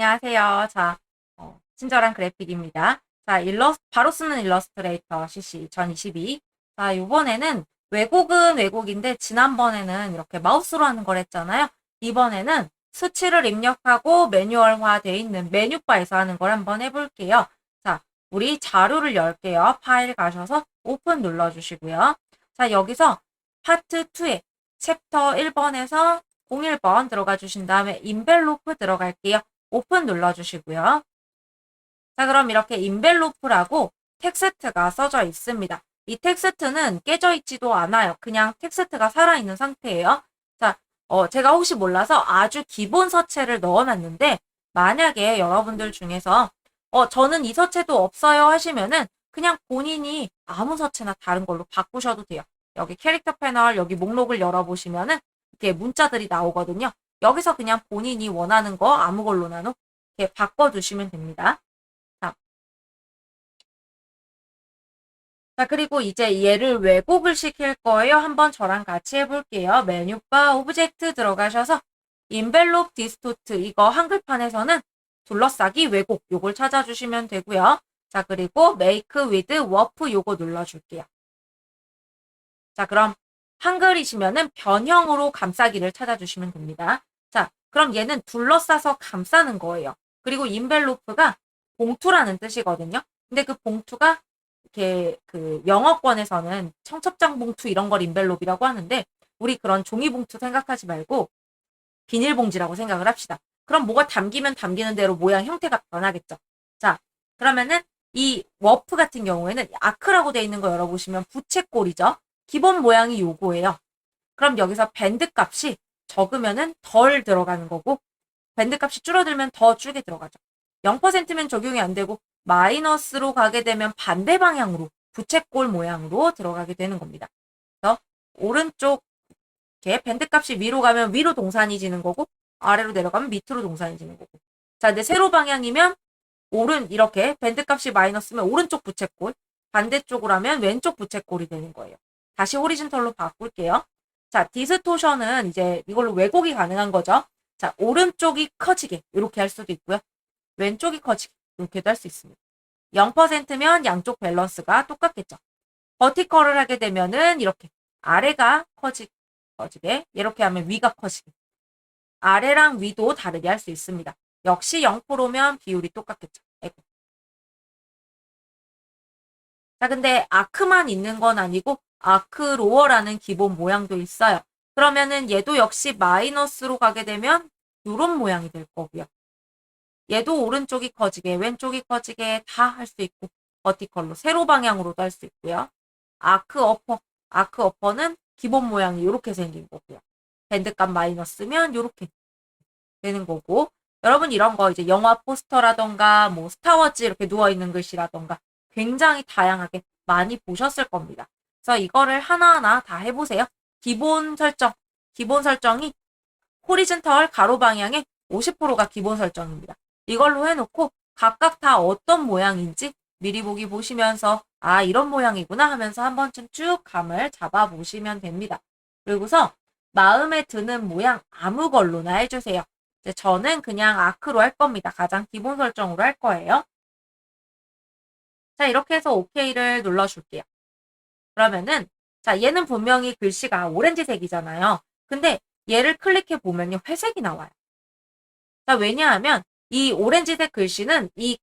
안녕하세요. 친절한 그래픽입니다. 바로 쓰는 일러스트레이터 CC 2022. 이번에는 왜곡은 왜곡인데, 지난번에는 이렇게 마우스로 하는 걸 했잖아요. 이번에는 수치를 입력하고 매뉴얼화 돼 있는 메뉴바에서 하는 걸 한번 해볼게요. 우리 자료를 열게요. 파일 가셔서 오픈 눌러주시고요. 여기서 파트 2에 챕터 1번에서 01번 들어가 주신 다음에 인벨로프 들어갈게요. 오픈 눌러주시고요. 그럼 이렇게 인벨로프라고 텍스트가 써져 있습니다. 이 텍스트는 깨져 있지도 않아요. 그냥 텍스트가 살아있는 상태예요. 제가 혹시 몰라서 아주 기본 서체를 넣어놨는데, 만약에 여러분들 중에서 저는 이 서체도 없어요 하시면은 그냥 본인이 아무 서체나 다른 걸로 바꾸셔도 돼요. 여기 캐릭터 패널, 여기 목록을 열어보시면은 이렇게 문자들이 나오거든요. 여기서 그냥 본인이 원하는 거 아무 걸로나도 이렇게 바꿔주시면 됩니다. 자, 그리고 이제 얘를 왜곡을 시킬 거예요. 한번 저랑 같이 해볼게요. 메뉴바 오브젝트 들어가셔서 인벨롭 디스토트, 이거 한글판에서는 둘러싸기 왜곡, 요걸 찾아주시면 되고요. 그리고 make with warp 요거 눌러줄게요. 그럼 한글이시면은 변형으로 감싸기를 찾아주시면 됩니다. 그럼 얘는 둘러싸서 감싸는 거예요. 그리고 인벨로프가 봉투라는 뜻이거든요. 근데 그 봉투가 이렇게 그 영어권에서는 청첩장 봉투 이런 걸 인벨롭이라고 하는데, 우리 그런 종이 봉투 생각하지 말고 비닐봉지라고 생각을 합시다. 그럼 뭐가 담기면 담기는 대로 모양 형태가 변하겠죠. 그러면은 이 워프 같은 경우에는 아크라고 되어 있는 거 열어보시면 부채꼴이죠. 기본 모양이 요거예요. 그럼 여기서 밴드 값이 적으면은 덜 들어가는 거고, 밴드 값이 줄어들면 더 줄게 들어가죠. 0%면 적용이 안 되고, 마이너스로 가게 되면 반대 방향으로 부채꼴 모양으로 들어가게 되는 겁니다. 그래서 오른쪽 이렇게 밴드 값이 위로 가면 위로 동산이 지는 거고, 아래로 내려가면 밑으로 동산이 지는 거고. 근데 세로 방향이면 이렇게 밴드 값이 마이너스면 오른쪽 부채꼴, 반대쪽으로 하면 왼쪽 부채꼴이 되는 거예요. 다시 호리즌털로 바꿀게요. 디스토션은 이제 이걸로 왜곡이 가능한 거죠. 오른쪽이 커지게 이렇게 할 수도 있고요. 왼쪽이 커지게 이렇게도 할 수 있습니다. 0%면 양쪽 밸런스가 똑같겠죠. 버티컬을 하게 되면은 이렇게 아래가 커지게, 이렇게 하면 위가 커지게. 아래랑 위도 다르게 할 수 있습니다. 역시 0%면 비율이 똑같겠죠. 근데 아크만 있는 건 아니고 아크로어라는 기본 모양도 있어요. 그러면은 얘도 역시 마이너스로 가게 되면 이런 모양이 될 거고요. 얘도 오른쪽이 커지게, 왼쪽이 커지게 다 할 수 있고, 버티컬로 세로 방향으로도 할 수 있고요. 아크 어퍼는 기본 모양이 이렇게 생긴 거고요. 밴드값 마이너스면 이렇게 되는 거고, 여러분 이런 거 이제 영화 포스터라던가 뭐 스타워즈 이렇게 누워있는 글씨라던가 굉장히 다양하게 많이 보셨을 겁니다. 그래서 이거를 하나하나 다 해보세요. 기본 설정이 호리즌털 가로 방향에 50%가 기본 설정입니다. 이걸로 해놓고 각각 다 어떤 모양인지 미리 보기 보시면서 이런 모양이구나 하면서 한 번쯤 쭉 감을 잡아보시면 됩니다. 그리고서 마음에 드는 모양 아무 걸로나 해주세요. 저는 그냥 아크로 할 겁니다. 가장 기본 설정으로 할 거예요. 이렇게 해서 OK를 눌러줄게요. 그러면은 얘는 분명히 글씨가 오렌지색이잖아요. 근데 얘를 클릭해 보면요, 회색이 나와요. 왜냐하면 이 오렌지색 글씨는 이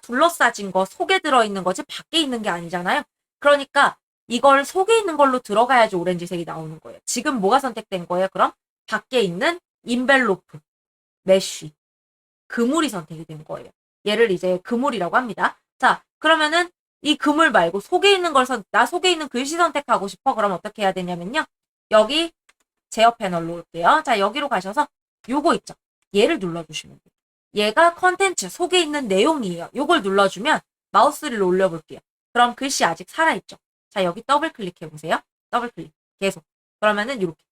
둘러싸진 거 속에 들어있는 거지 밖에 있는 게 아니잖아요. 그러니까 이걸 속에 있는 걸로 들어가야지 오렌지색이 나오는 거예요. 지금 뭐가 선택된 거예요? 그럼 밖에 있는 인벨로프, 메쉬, 그물이 선택이 된 거예요. 얘를 이제 그물이라고 합니다. 그러면은 이 그물 말고 속에 있는 나 속에 있는 글씨 선택하고 싶어. 그럼 어떻게 해야 되냐면요. 여기 제어 패널로 올게요. 여기로 가셔서 요거 있죠. 얘를 눌러주시면 돼요. 얘가 컨텐츠 속에 있는 내용이에요. 요걸 눌러주면 마우스를 올려볼게요. 그럼 글씨 아직 살아있죠. 여기 더블 클릭해보세요. 더블 클릭. 계속. 그러면은 이렇게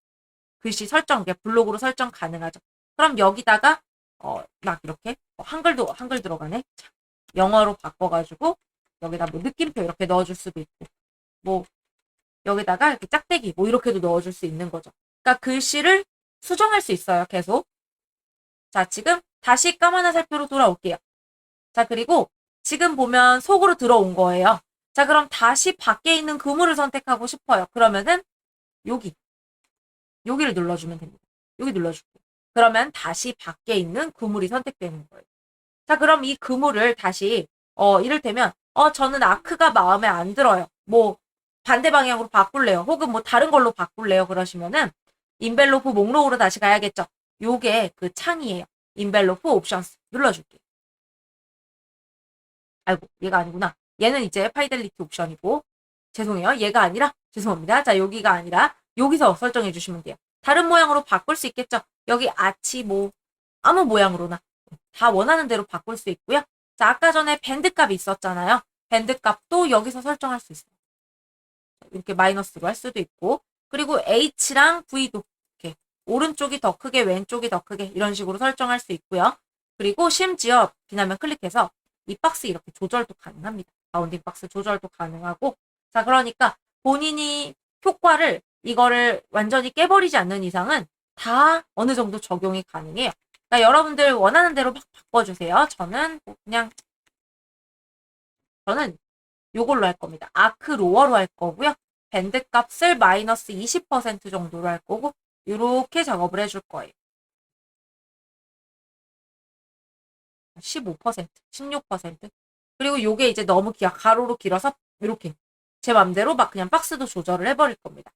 글씨 설정, 블록으로 설정 가능하죠. 그럼 여기다가 막 이렇게 한글 들어가네. 영어로 바꿔가지고 여기다 뭐 느낌표 이렇게 넣어줄 수도 있고, 뭐 여기다가 이렇게 짝대기 뭐 이렇게도 넣어줄 수 있는 거죠. 그러니까 글씨를 수정할 수 있어요. 계속. 지금 다시 까만 화살표로 돌아올게요. 자, 그리고 지금 보면 속으로 들어온 거예요. 자, 그럼 다시 밖에 있는 그물을 선택하고 싶어요. 그러면은 여기를 눌러주면 됩니다. 여기 눌러줄게요. 그러면 다시 밖에 있는 그물이 선택되는 거예요. 자, 그럼 이 그물을 다시 이를테면 저는 아크가 마음에 안 들어요. 뭐 반대 방향으로 바꿀래요. 혹은 뭐 다른 걸로 바꿀래요. 그러시면은 인벨로프 목록으로 다시 가야겠죠. 요게 그 창이에요. 인벨로프 옵션스 눌러줄게요. 아이고, 얘가 아니구나. 얘는 이제 파이델리티 옵션이고, 죄송해요. 얘가 아니라, 죄송합니다. 자, 여기가 아니라, 여기서 설정해 주시면 돼요. 다른 모양으로 바꿀 수 있겠죠? 여기 아치, 뭐, 아무 모양으로나. 다 원하는 대로 바꿀 수 있고요. 자, 아까 전에 밴드 값이 있었잖아요. 밴드 값도 여기서 설정할 수 있어요. 이렇게 마이너스로 할 수도 있고, 그리고 H랑 V도 이렇게 오른쪽이 더 크게, 왼쪽이 더 크게 이런 식으로 설정할 수 있고요. 그리고 심지어 비나면 클릭해서 이 박스 이렇게 조절도 가능합니다. 바운딩 박스 조절도 가능하고, 자, 그러니까 본인이 효과를 이거를 완전히 깨버리지 않는 이상은 다 어느 정도 적용이 가능해요. 그러니까 여러분들 원하는 대로 막 바꿔주세요. 저는 요걸로 할 겁니다. 아크 로어로 할 거고요. 밴드 값을 마이너스 20% 정도로 할 거고, 이렇게 작업을 해줄 거예요. 15%, 16%. 그리고 요게 이제 너무 가로로 길어서 이렇게 제 맘대로 막 그냥 박스도 조절을 해버릴 겁니다.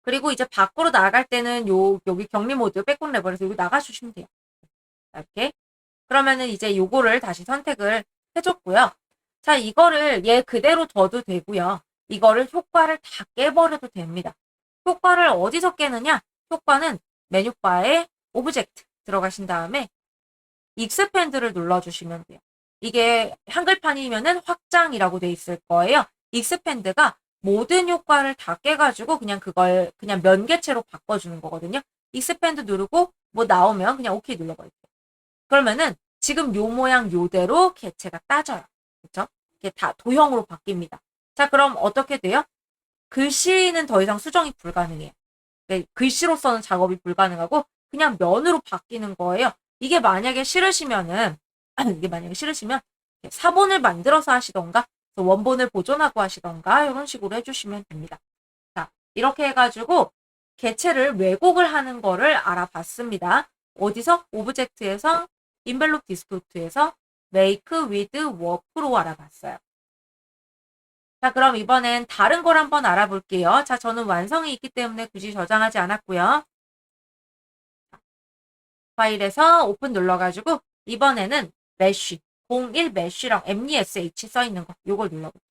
그리고 이제 밖으로 나갈 때는 여기 격리 모드 백업 레버에서 여기 나가주시면 돼요. 이렇게. 그러면은 이제 요거를 다시 선택을 해줬고요. 자, 이거를 얘 그대로 둬도 되고요. 이거를 효과를 다 깨버려도 됩니다. 효과를 어디서 깨느냐? 효과는 메뉴바에 오브젝트 들어가신 다음에 익스팬드를 눌러주시면 돼요. 이게 한글판이면은 확장이라고 돼 있을 거예요. 익스팬드가 모든 효과를 다 깨가지고 그냥 그걸 그냥 면개체로 바꿔주는 거거든요. 익스팬드 누르고 뭐 나오면 그냥 오케이 눌러버릴게요. 그러면은 지금 요 모양 요대로 개체가 따져요. 그쵸? 이게 다 도형으로 바뀝니다. 자, 그럼 어떻게 돼요? 글씨는 더 이상 수정이 불가능해요. 네, 글씨로서는 작업이 불가능하고 그냥 면으로 바뀌는 거예요. 이게 만약에 싫으시면은 사본을 만들어서 하시던가 원본을 보존하고 하시던가 이런 식으로 해주시면 됩니다. 자, 이렇게 해가지고 개체를 왜곡을 하는 거를 알아봤습니다. 어디서? 오브젝트에서 인벨롭 디스크루트에서 make with warp로 알아봤어요. 자, 그럼 이번엔 다른 걸 한번 알아볼게요. 자, 저는 완성이 있기 때문에 굳이 저장하지 않았고요. 파일에서 오픈 눌러가지고 이번에는 메쉬 01 메쉬랑 MESH 써있는 거 요걸 눌러볼게요.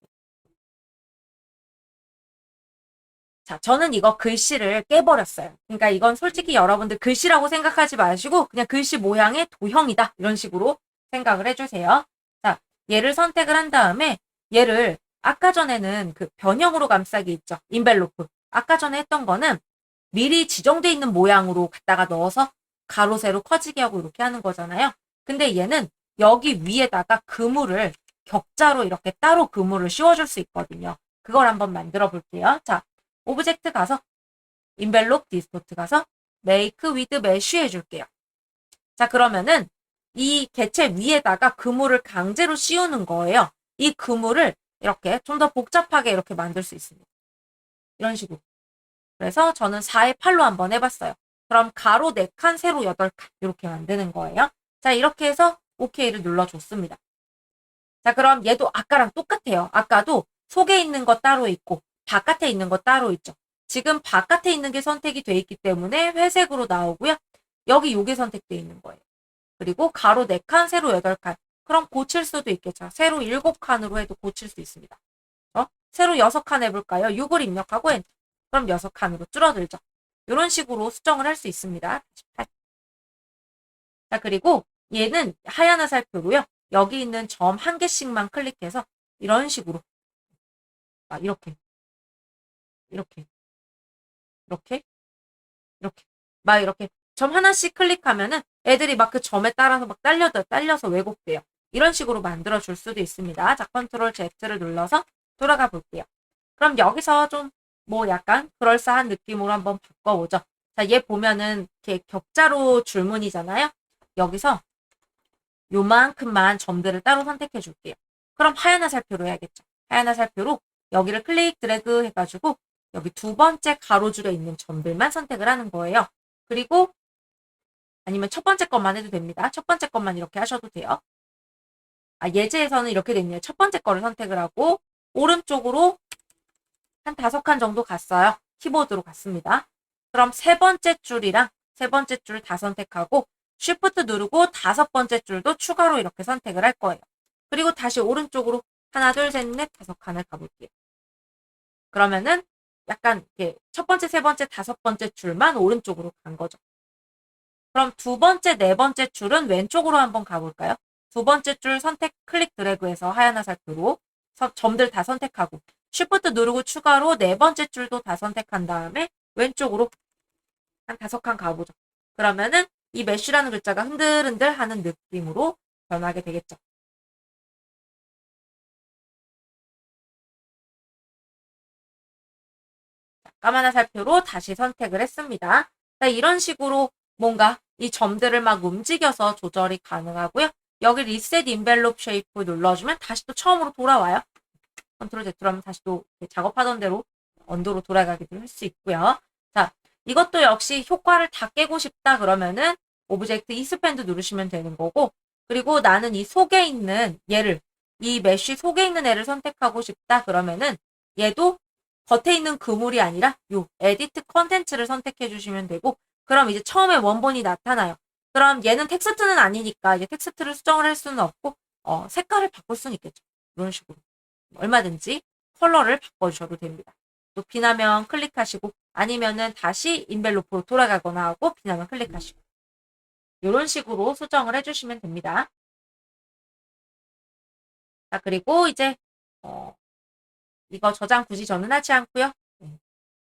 자, 저는 이거 글씨를 깨버렸어요. 그러니까 이건 솔직히 여러분들 글씨라고 생각하지 마시고 그냥 글씨 모양의 도형이다 이런 식으로 생각을 해주세요. 자, 얘를 선택을 한 다음에 얘를 아까 전에는 그 변형으로 감싸기 있죠. 인벨로프. 아까 전에 했던 거는 미리 지정돼 있는 모양으로 갖다가 넣어서 가로 세로 커지게 하고 이렇게 하는 거잖아요. 근데 얘는 여기 위에다가 그물을 격자로 이렇게 따로 그물을 씌워줄 수 있거든요. 그걸 한번 만들어 볼게요. 자, 오브젝트 가서 인벨롭 디스토트 가서 make with mesh 해줄게요. 자, 그러면은 이 개체 위에다가 그물을 강제로 씌우는 거예요. 이 그물을 이렇게 좀 더 복잡하게 이렇게 만들 수 있습니다. 이런 식으로. 그래서 저는 4의 8로 한번 해봤어요. 그럼 가로 4칸, 세로 8칸 이렇게 만드는 거예요. 자, 이렇게 해서 OK를 눌러줬습니다. 자, 그럼 얘도 아까랑 똑같아요. 아까도 속에 있는 거 따로 있고 바깥에 있는 거 따로 있죠. 지금 바깥에 있는 게 선택이 돼 있기 때문에 회색으로 나오고요. 여기 요게 선택돼 있는 거예요. 그리고 가로 4칸, 세로 8칸. 그럼 고칠 수도 있겠죠. 세로 7칸으로 해도 고칠 수 있습니다. 세로 6칸 해볼까요? 6을 입력하고 엔터. 그럼 6칸으로 줄어들죠. 이런 식으로 수정을 할 수 있습니다. 18. 자, 그리고 얘는 하얀 화살표로요. 여기 있는 점 한 개씩만 클릭해서 이런 식으로 이렇게 이렇게 이렇게 이렇게 막 이렇게 점 하나씩 클릭하면은 애들이 막 그 점에 따라서 막 딸려서 왜곡돼요. 이런 식으로 만들어 줄 수도 있습니다. 자, 컨트롤 Z를 눌러서 돌아가 볼게요. 그럼 여기서 좀 뭐 약간 그럴싸한 느낌으로 한번 바꿔보죠. 자, 얘 보면은 이렇게 격자로 줄무늬잖아요. 여기서 요만큼만 점들을 따로 선택해 줄게요. 그럼 하얀 화살표로 해야겠죠. 하얀 화살표로 여기를 클릭 드래그 해가지고 여기 두 번째 가로줄에 있는 점들만 선택을 하는 거예요. 그리고 아니면 첫 번째 것만 해도 됩니다. 첫 번째 것만 이렇게 하셔도 돼요. 예제에서는 이렇게 됐네요. 첫 번째 거를 선택을 하고 오른쪽으로 한 5칸 정도 갔어요. 키보드로 갔습니다. 그럼 세 번째 줄이랑 세 번째 줄 다 선택하고 Shift 누르고 5번째 줄도 추가로 이렇게 선택을 할 거예요. 그리고 다시 오른쪽으로 하나, 둘, 셋, 넷, 5칸을 가볼게요. 그러면은 약간 이렇게 첫 번째, 세 번째, 5번째 줄만 오른쪽으로 간 거죠. 그럼 두 번째, 네 번째 줄은 왼쪽으로 한번 가볼까요? 두 번째 줄 선택 클릭 드래그해서 하얀 화살표로 점들 다 선택하고 Shift 누르고 추가로 네 번째 줄도 다 선택한 다음에 왼쪽으로 한 5칸 가보죠. 그러면은 이 메쉬라는 글자가 흔들흔들 하는 느낌으로 변하게 되겠죠. 까만 화살표로 다시 선택을 했습니다. 자, 이런 식으로 뭔가 이 점들을 막 움직여서 조절이 가능하고요. 여기 리셋 인벨롭 쉐이프 눌러주면 다시 또 처음으로 돌아와요. 컨트롤 Z로 하면 다시 또 작업하던 대로 언더로 돌아가기도 할 수 있고요. 자, 이것도 역시 효과를 다 깨고 싶다 그러면은 오브젝트 이스펜드 누르시면 되는 거고, 그리고 나는 이 속에 있는 얘를, 이 메쉬 속에 있는 애를 선택하고 싶다 그러면은 얘도 겉에 있는 그물이 아니라 요 에디트 컨텐츠를 선택해 주시면 되고, 그럼 이제 처음에 원본이 나타나요. 그럼 얘는 텍스트는 아니니까 이제 텍스트를 수정을 할 수는 없고 색깔을 바꿀 수는 있겠죠. 이런 식으로 얼마든지 컬러를 바꿔주셔도 됩니다. 또 빛나면 클릭하시고 아니면은 다시 인벨로프로 돌아가거나 하고 빛나면 클릭하시고 이런 식으로 수정을 해주시면 됩니다. 자, 그리고 이제 이거 저장 굳이 저는 하지 않고요.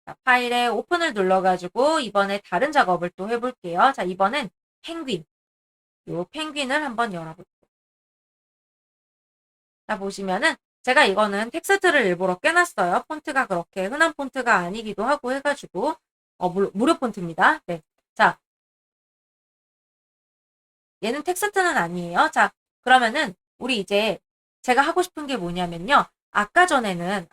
자, 파일에 오픈을 눌러가지고 이번에 다른 작업을 또 해볼게요. 자, 이번엔 펭귄. 요 펭귄을 한번 열어볼게요. 자, 보시면은 제가 이거는 텍스트를 일부러 껴놨어요. 폰트가 그렇게 흔한 폰트가 아니기도 하고 해가지고 무료 폰트입니다. 네. 자, 얘는 텍스트는 아니에요. 자, 그러면은 우리 이제 제가 하고 싶은 게 뭐냐면요. 아까 전에는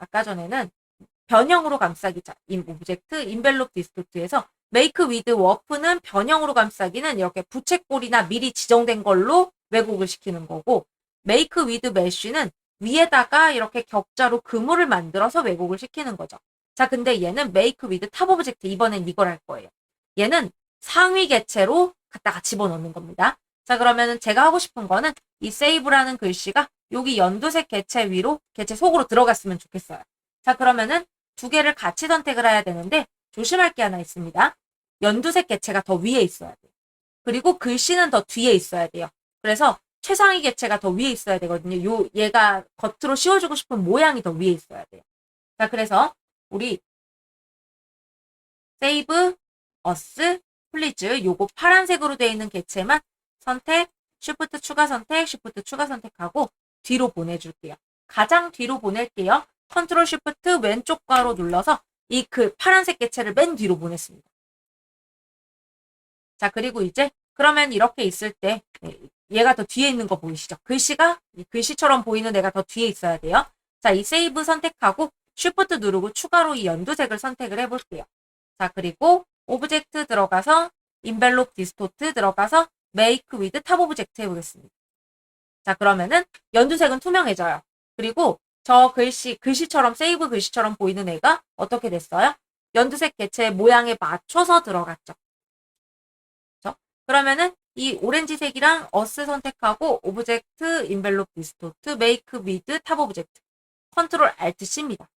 변형으로 감싸기, 자, 오브젝트 인벨롭 디스토트에서 메이크 위드 워프는 변형으로 감싸기는 이렇게 부채꼴이나 미리 지정된 걸로 왜곡을 시키는 거고, 메이크 위드 메쉬는 위에다가 이렇게 격자로 그물을 만들어서 왜곡을 시키는 거죠. 자, 근데 얘는 메이크 위드 탑 오브젝트, 이번엔 이걸 할 거예요. 얘는 상위 개체로 갖다가 집어넣는 겁니다. 자, 그러면은 제가 하고 싶은 거는 이 세이브라는 글씨가 여기 연두색 개체 위로, 개체 속으로 들어갔으면 좋겠어요. 자, 그러면은 두 개를 같이 선택을 해야 되는데 조심할 게 하나 있습니다. 연두색 개체가 더 위에 있어야 돼요. 그리고 글씨는 더 뒤에 있어야 돼요. 그래서 최상위 개체가 더 위에 있어야 되거든요. 얘가 겉으로 씌워주고 싶은 모양이 더 위에 있어야 돼요. 자, 그래서 우리 세이브, 어스, 플리즈 요거 파란색으로 되어 있는 개체만 선택, 쉬프트 추가 선택, 쉬프트 추가 선택하고 뒤로 보내줄게요. 가장 뒤로 보낼게요. 컨트롤 쉬프트 왼쪽 가로 눌러서 이 파란색 개체를 맨 뒤로 보냈습니다. 자, 그리고 이제 그러면 이렇게 있을 때 얘가 더 뒤에 있는 거 보이시죠? 글씨가 글씨처럼 보이는 애가 더 뒤에 있어야 돼요. 자, 이 세이브 선택하고 쉬프트 누르고 추가로 이 연두색을 선택을 해볼게요. 자, 그리고 오브젝트 들어가서 인벨롭 디스토트 들어가서 메이크 위드 탑 오브젝트 해보겠습니다. 자, 그러면은 연두색은 투명해져요. 그리고 저 글씨처럼 세이브 글씨처럼 보이는 애가 어떻게 됐어요? 연두색 개체 모양에 맞춰서 들어갔죠. 그렇죠? 그러면은 이 오렌지색이랑 어스 선택하고 오브젝트 인벨롭 디스토트 메이크 위드 탑 오브젝트 컨트롤 알트 C입니다.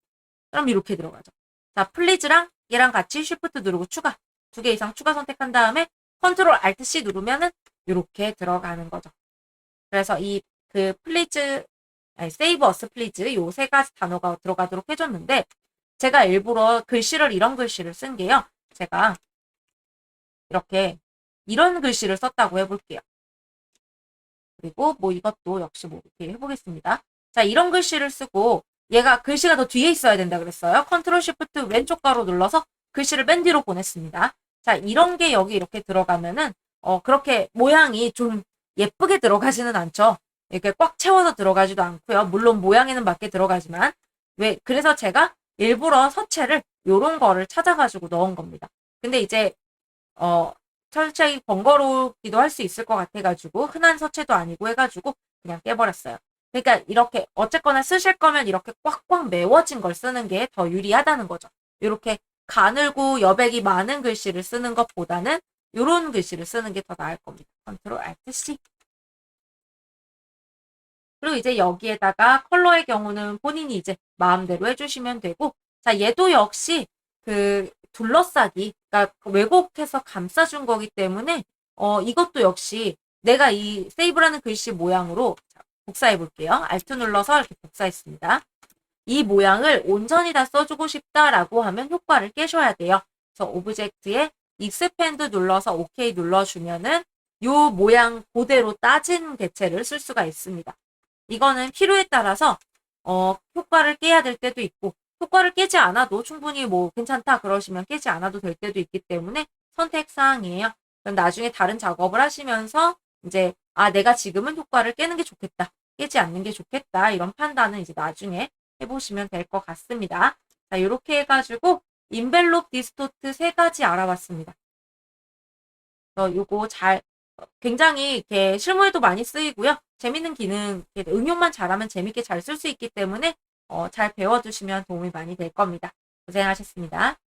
그럼 이렇게 들어가죠. 자, 플리즈랑 얘랑 같이 쉬프트 누르고 추가 2개 이상 추가 선택한 다음에 컨트롤 알트 C 누르면은 이렇게 들어가는 거죠. 그래서 플리즈, 세이브 어스 플리즈 요 세 가지 단어가 들어가도록 해줬는데 제가 일부러 글씨를 이런 글씨를 쓴 게요. 제가 이렇게 이런 글씨를 썼다고 해볼게요. 그리고 뭐 이것도 역시 뭐 이렇게 해보겠습니다. 자, 이런 글씨를 쓰고 얘가 글씨가 더 뒤에 있어야 된다 그랬어요. 컨트롤 쉬프트 왼쪽 가로 눌러서 글씨를 맨 뒤로 보냈습니다. 자, 이런 게 여기 이렇게 들어가면은 그렇게 모양이 좀 예쁘게 들어가지는 않죠. 이렇게 꽉 채워서 들어가지도 않고요. 물론 모양에는 맞게 들어가지만 그래서 제가 일부러 서체를 요런 거를 찾아가지고 넣은 겁니다. 근데 이제 살짝 번거롭기도 할 수 있을 것 같아가지고 흔한 서체도 아니고 해가지고 그냥 깨버렸어요. 그러니까 이렇게 어쨌거나 쓰실 거면 이렇게 꽉꽉 메워진 걸 쓰는 게 더 유리하다는 거죠. 이렇게 가늘고 여백이 많은 글씨를 쓰는 것보다는 이런 글씨를 쓰는 게 더 나을 겁니다. 컨트롤 알트 C. 그리고 이제 여기에다가 컬러의 경우는 본인이 이제 마음대로 해주시면 되고, 자, 얘도 역시 그 둘러싸기, 그러니까 왜곡해서 감싸준 거기 때문에 이것도 역시 내가 이 세이브라는 글씨 모양으로 복사해 볼게요. 알트 눌러서 이렇게 복사했습니다. 이 모양을 온전히 다 써주고 싶다라고 하면 효과를 깨셔야 돼요. 그래서 오브젝트에 익스펜드 눌러서 OK 눌러주면은 요 모양 그대로 따진 개체를 쓸 수가 있습니다. 이거는 필요에 따라서 효과를 깨야 될 때도 있고 효과를 깨지 않아도 충분히 뭐 괜찮다 그러시면 깨지 않아도 될 때도 있기 때문에 선택 사항이에요. 그럼 나중에 다른 작업을 하시면서 이제 내가 지금은 효과를 깨는 게 좋겠다. 깨지 않는 게 좋겠다. 이런 판단은 이제 나중에 해보시면 될 것 같습니다. 자, 이렇게 해가지고 인벨롭 디스토트 3가지 알아봤습니다. 요거 굉장히 이렇게 실무에도 많이 쓰이고요. 재밌는 기능, 응용만 잘하면 재밌게 잘 쓸 수 있기 때문에 잘 배워두시면 도움이 많이 될 겁니다. 고생하셨습니다.